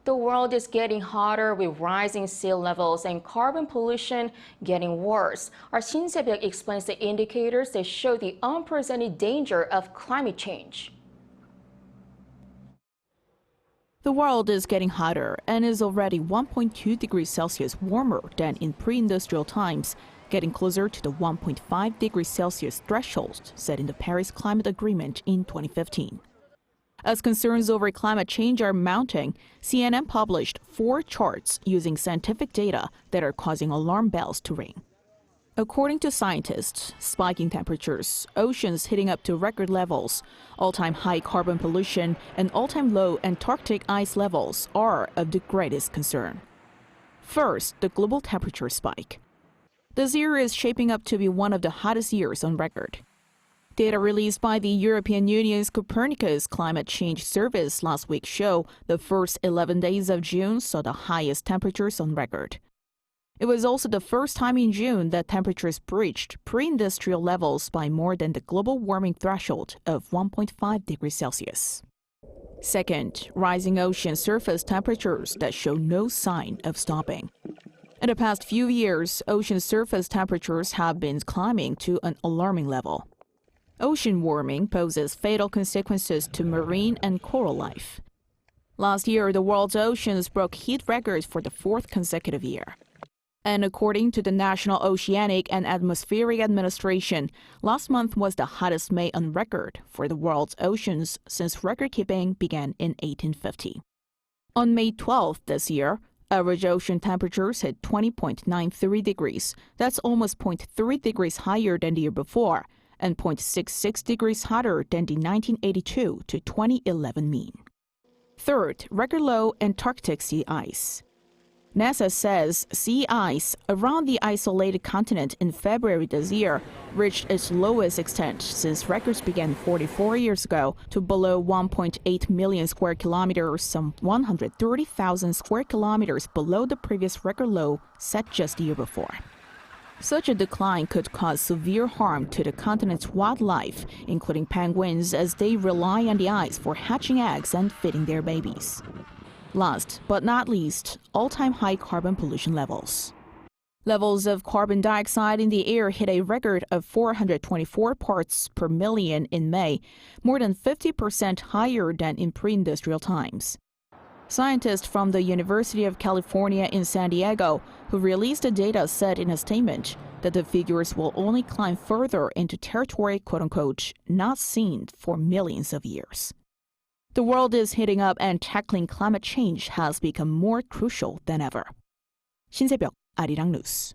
The world is getting hotter with rising sea levels and carbon pollution getting worse. Our Shin Se-byuck explains the indicators that show the unprecedented danger of climate change. The world is getting hotter and is already 1.2 degrees Celsius warmer than in pre-industrial times, getting closer to the 1.5 degrees Celsius threshold set in the Paris Climate Agreement in 2015. As concerns over climate change are mounting, CNN published 4 charts using scientific data that are causing alarm bells to ring. According to scientists, spiking temperatures, oceans heating up to record levels, all-time high carbon pollution, and all-time low Antarctic ice levels are of the greatest concern. First, the global temperature spike. This year is shaping up to be one of the hottest years on record. Data released by the European Union's Copernicus Climate Change Service last week show the first 11 days of June saw the highest temperatures on record. It was also the first time in June that temperatures breached pre-industrial levels by more than the global warming threshold of 1.5 degrees Celsius. Second, rising ocean surface temperatures that show no sign of stopping. In the past few years, ocean surface temperatures have been climbing to an alarming level. Ocean warming poses fatal consequences to marine and coral life. Last year, the world's oceans broke heat records for the 4th consecutive year. And according to the National Oceanic and Atmospheric Administration, last month was the hottest May on record for the world's oceans since record-keeping began in 1850. On May 12th this year, average ocean temperatures hit 20.93 degrees. That's almost 0.3 degrees higher than the year before, and 0.66 degrees hotter than the 1982 to 2011 mean. Third, record low Antarctic sea ice. NASA says sea ice around the isolated continent in February this year reached its lowest extent since records began 44 years ago to below 1.8 million square kilometers, some 130,000 square kilometers below the previous record low set just the year before. Such a decline could cause severe harm to the continent's wildlife, including penguins, as they rely on the ice for hatching eggs and feeding their babies. Last but not least, all-time high carbon pollution levels. Levels of carbon dioxide in the air hit a record of 424 parts per million in May, more than 50% higher than in pre-industrial times. Scientists from the University of California in San Diego, who released the data, said in a statement that the figures will only climb further into territory, quote-unquote, not seen for millions of years. The world is heating up and tackling climate change has become more crucial than ever. Shin Se-byuck, 아리랑뉴스.